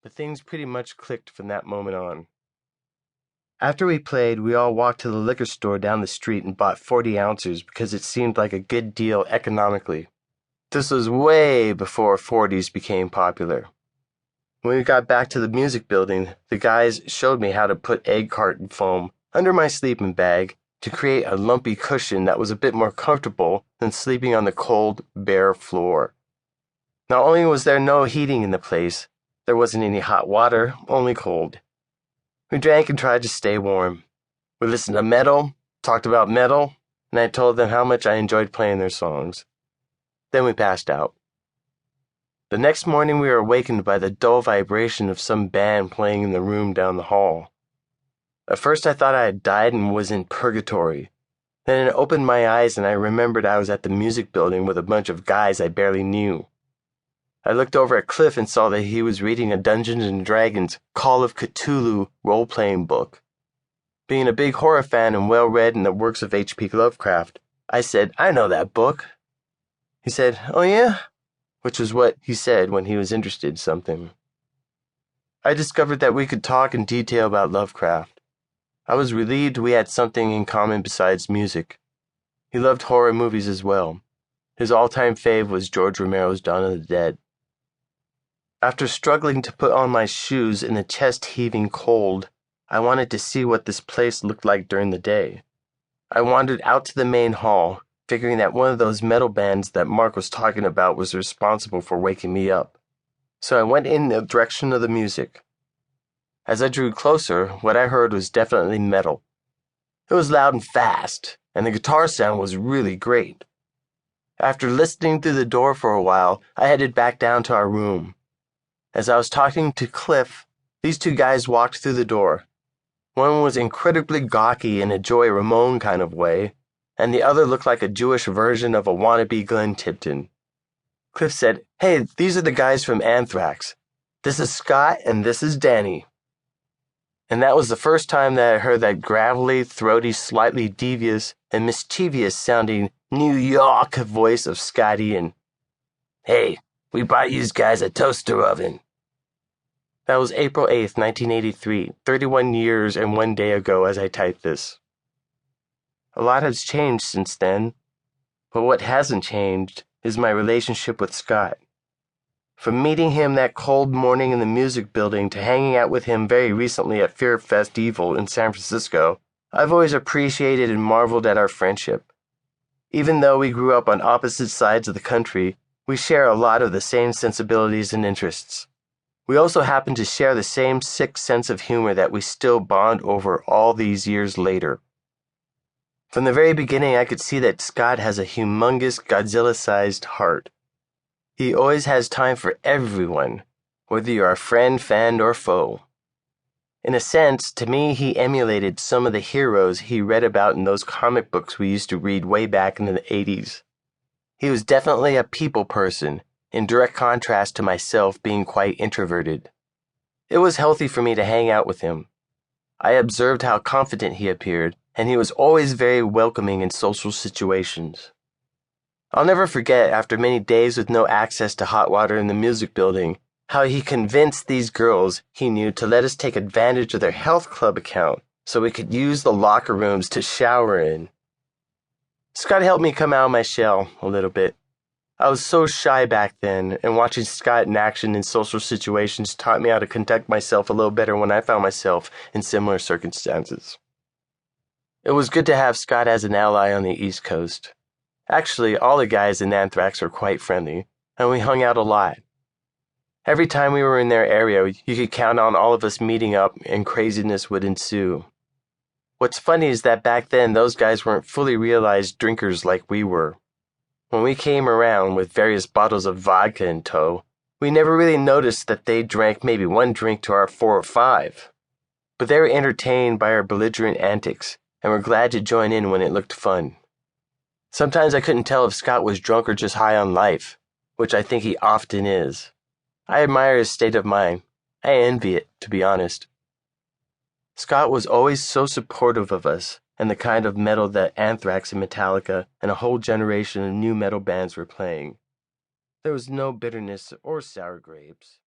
but things pretty much clicked from that moment on. After we played, we all walked to the liquor store down the street and bought 40 ounces because it seemed like a good deal economically. This was way before 40s became popular. When we got back to the music building, the guys showed me how to put egg carton foam under my sleeping bag to create a lumpy cushion that was a bit more comfortable than sleeping on the cold, bare floor. Not only was there no heating in the place, there wasn't any hot water, only cold. We drank and tried to stay warm. We listened to metal, talked about metal, and I told them how much I enjoyed playing their songs. Then we passed out. The next morning we were awakened by the dull vibration of some band playing in the room down the hall. At first I thought I had died and was in purgatory. Then it opened my eyes and I remembered I was at the music building with a bunch of guys I barely knew. I looked over at Cliff and saw that he was reading a Dungeons & Dragons Call of Cthulhu role-playing book. Being a big horror fan and well-read in the works of H.P. Lovecraft, I said, "I know that book." He said, "Oh yeah?" Which was what he said when he was interested in something. I discovered that we could talk in detail about Lovecraft. I was relieved we had something in common besides music. He loved horror movies as well. His all-time fave was George Romero's Dawn of the Dead. After struggling to put on my shoes in the chest-heaving cold, I wanted to see what this place looked like during the day. I wandered out to the main hall, figuring that one of those metal bands that Mark was talking about was responsible for waking me up. So I went in the direction of the music. As I drew closer, what I heard was definitely metal. It was loud and fast, and the guitar sound was really great. After listening through the door for a while, I headed back down to our room. As I was talking to Cliff, these two guys walked through the door. One was incredibly gawky in a Joey Ramone kind of way, and the other looked like a Jewish version of a wannabe Glenn Tipton. Cliff said, "Hey, these are the guys from Anthrax. This is Scott and this is Danny." And that was the first time that I heard that gravelly, throaty, slightly devious, and mischievous-sounding New York voice of Scott Ian. "Hey, we bought you guys a toaster oven." That was April 8th, 1983, 31 years and 1 day ago as I typed this. A lot has changed since then, but what hasn't changed is my relationship with Scott. From meeting him that cold morning in the music building to hanging out with him very recently at Fear Festival in San Francisco, I've always appreciated and marveled at our friendship. Even though we grew up on opposite sides of the country, we share a lot of the same sensibilities and interests. We also happen to share the same sick sense of humor that we still bond over all these years later. From the very beginning, I could see that Scott has a humongous Godzilla-sized heart. He always has time for everyone, whether you're a friend, fan, or foe. In a sense, to me, he emulated some of the heroes he read about in those comic books we used to read way back in the 80s. He was definitely a people person, in direct contrast to myself being quite introverted. It was healthy for me to hang out with him. I observed how confident he appeared, and he was always very welcoming in social situations. I'll never forget, after many days with no access to hot water in the music building, how he convinced these girls he knew to let us take advantage of their health club account so we could use the locker rooms to shower in. Scott helped me come out of my shell a little bit. I was so shy back then, and watching Scott in action in social situations taught me how to conduct myself a little better when I found myself in similar circumstances. It was good to have Scott as an ally on the East Coast. Actually, all the guys in Anthrax were quite friendly, and we hung out a lot. Every time we were in their area, you could count on all of us meeting up and craziness would ensue. What's funny is that back then those guys weren't fully realized drinkers like we were. When we came around with various bottles of vodka in tow, we never really noticed that they drank maybe one drink to our 4 or 5. But they were entertained by our belligerent antics and were glad to join in when it looked fun. Sometimes I couldn't tell if Scott was drunk or just high on life, which I think he often is. I admire his state of mind. I envy it, to be honest. Scott was always so supportive of us and the kind of metal that Anthrax and Metallica and a whole generation of new metal bands were playing. There was no bitterness or sour grapes.